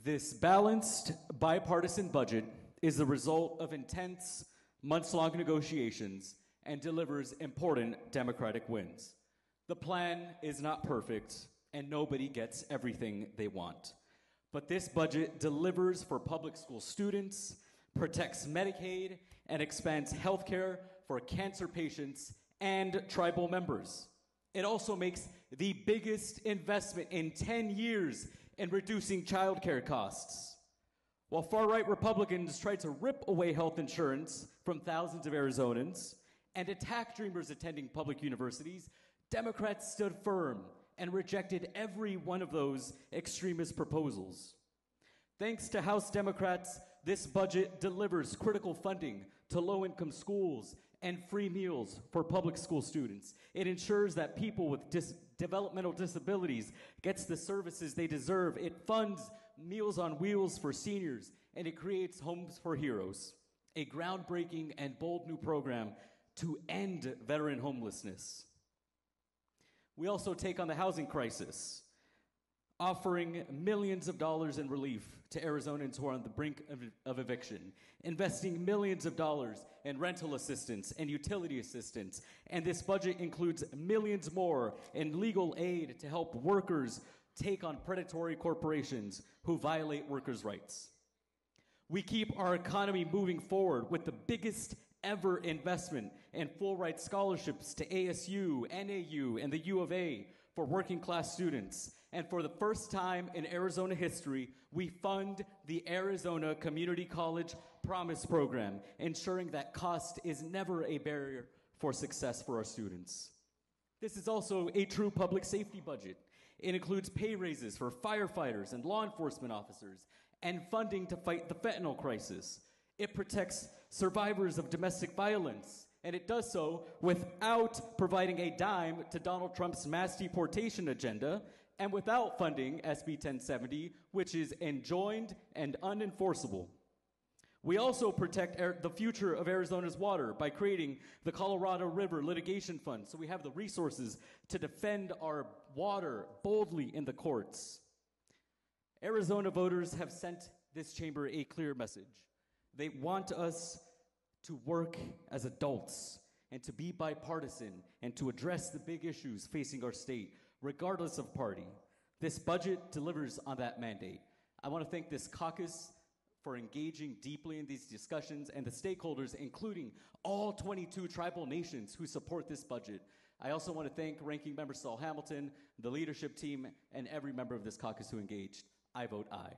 This balanced, bipartisan budget is the result of intense, months-long negotiations and delivers important Democratic wins. The plan is not perfect, and nobody gets everything they want. But this budget delivers for public school students, protects Medicaid, and expands health care for cancer patients and tribal members. It also makes the biggest investment in 10 years in reducing childcare costs. While far-right Republicans tried to rip away health insurance from thousands of Arizonans and attack dreamers attending public universities, Democrats stood firm and rejected every one of those extremist proposals. Thanks to House Democrats, this budget delivers critical funding to low-income schools and free meals for public school students. It ensures that people with developmental disabilities gets the services they deserve. It funds Meals on Wheels for seniors, and it creates Homes for Heroes, a groundbreaking and bold new program to end veteran homelessness. We also take on the housing crisis, offering millions of dollars in relief to Arizonans who are on the brink of eviction, investing millions of dollars in rental assistance and utility assistance, and this budget includes millions more in legal aid to help workers take on predatory corporations who violate workers' rights. We keep our economy moving forward with the biggest ever investment in full ride scholarships to ASU, NAU, and the U of A for working class students. And for the first time in Arizona history, we fund the Arizona Community College Promise Program, ensuring that cost is never a barrier for success for our students. This is also a true public safety budget. It includes pay raises for firefighters and law enforcement officers and funding to fight the fentanyl crisis. It protects survivors of domestic violence, and it does so without providing a dime to Donald Trump's mass deportation agenda and without funding SB 1070, which is enjoined and unenforceable. We also protect the future of Arizona's water by creating the Colorado River Litigation Fund, so we have the resources to defend our water boldly in the courts. Arizona voters have sent this chamber a clear message. They want us to work as adults and to be bipartisan and to address the big issues facing our state, regardless of party. This budget delivers on that mandate. I want to thank this caucus for engaging deeply in these discussions and the stakeholders, including all 22 tribal nations who support this budget. I also want to thank Ranking Member Saul Hamilton, the leadership team, and every member of this caucus who engaged. I vote aye.